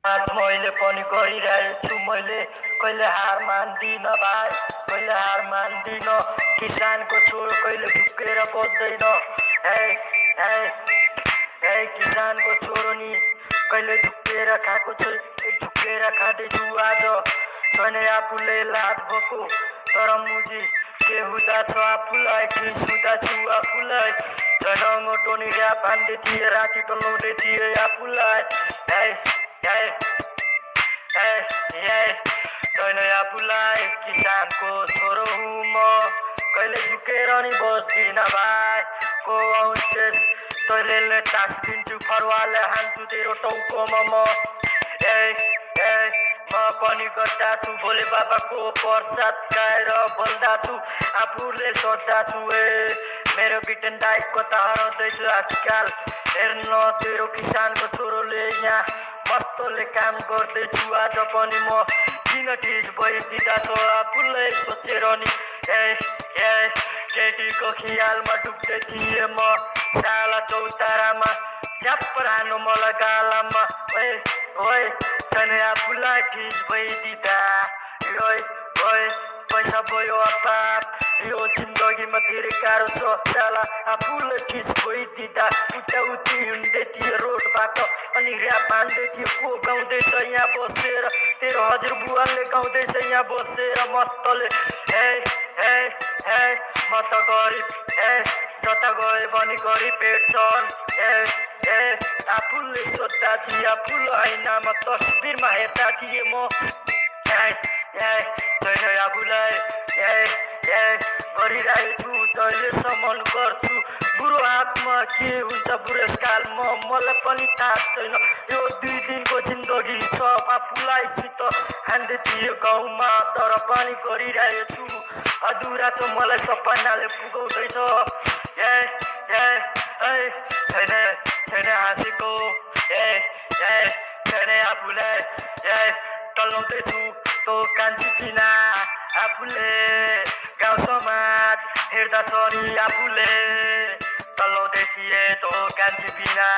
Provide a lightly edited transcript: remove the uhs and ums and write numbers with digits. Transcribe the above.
आज मैले पनि गरिरहेको छु। मैले कहिले हार मान्दिन भाइ, कहिले हार मान्दिन। किसानको छोरो कहिले झुकेर बस्दैन। हे हे हे किसानको छोरो नि कहिले झुकेर खाएको छ, झुकेर खाँदैछु। आज छैन आफूले लाज भएको, तर मुजी के हुँदा छ आफूलाई, ठिस हुँदा छु आफूलाई। छैन मोटोनी ऱ्याप हान्दै थिए, राति टलाउँदै थिए आफूलाई। हे हे हे हे छैन आफूलाई, किसानको छोरो हुँ म, कहिले झुकेर नि बस्दिन भाइ। को आउँछेस् तैँले टाँस दिन्छु, फरुवाले हान्छु तेरो टाउकोमा म। म पनि गर्दा छु, भोले बाबाको प्रसाद खाएर बोल्दा छु, आफूले सोच्दा छु। मेरो बिटन दाइ कता हराउँदैछु आजकाल, हेर्न तेरो किसानको छोरोले यहाँ मस्तले काम गर्दैछु। आज पनि म किन ठिस भइदिँदा छ आफूलाई सोचेर नि। केटीको खियालमा डुब्दै थिएँ म, साला चौतारामा झ्याप्प हान्नु मलाई गालामा। ओए छैन आफूलाई ठिस भइदिँदा। ओए पैसा भयो अपाप, यो जिन्दगीमा धेरै गाह्रो छ साला आफूलाई ठिस भइदिँदा। उताउति हिँड्दै थिए रोडबाट अनि ऱ्याप हान्दै थियो। को गाउँदैछ यहाँ बसेर, तेरो हजुरबुवाले गाउँदैछ यहाँ बसेर मस्तले। म त गरिब, जता गए पनि गरिब भेट्छन्। आफूले सोध्दा थिए, आफूलाई ऐनामा तस्बिरमा हेर्दा थिएँ म। छैन आफूलाई गरिरहेको छु, जहिलेसम्म गर्छु। बुढो हातमा के हुन्छ बुढेसकालमा मलाई पनि थाहा छैन। यो 2 दिनको जिन्दगी छ, आफूलाई सित हान्दै थिएँ गाउँमा, तर पनि गरिरहेको छु। अधुरा छ मलाई सपनाले पुगाउँदैछ। छैन हाँसेको, छैन आफूलाई टलाउँदैछु तो कान्छी बिना आफूले। गाउँ समाज हेर्दा छ नि आफूले, टलाउँदै थिए तो कान्छी बिना।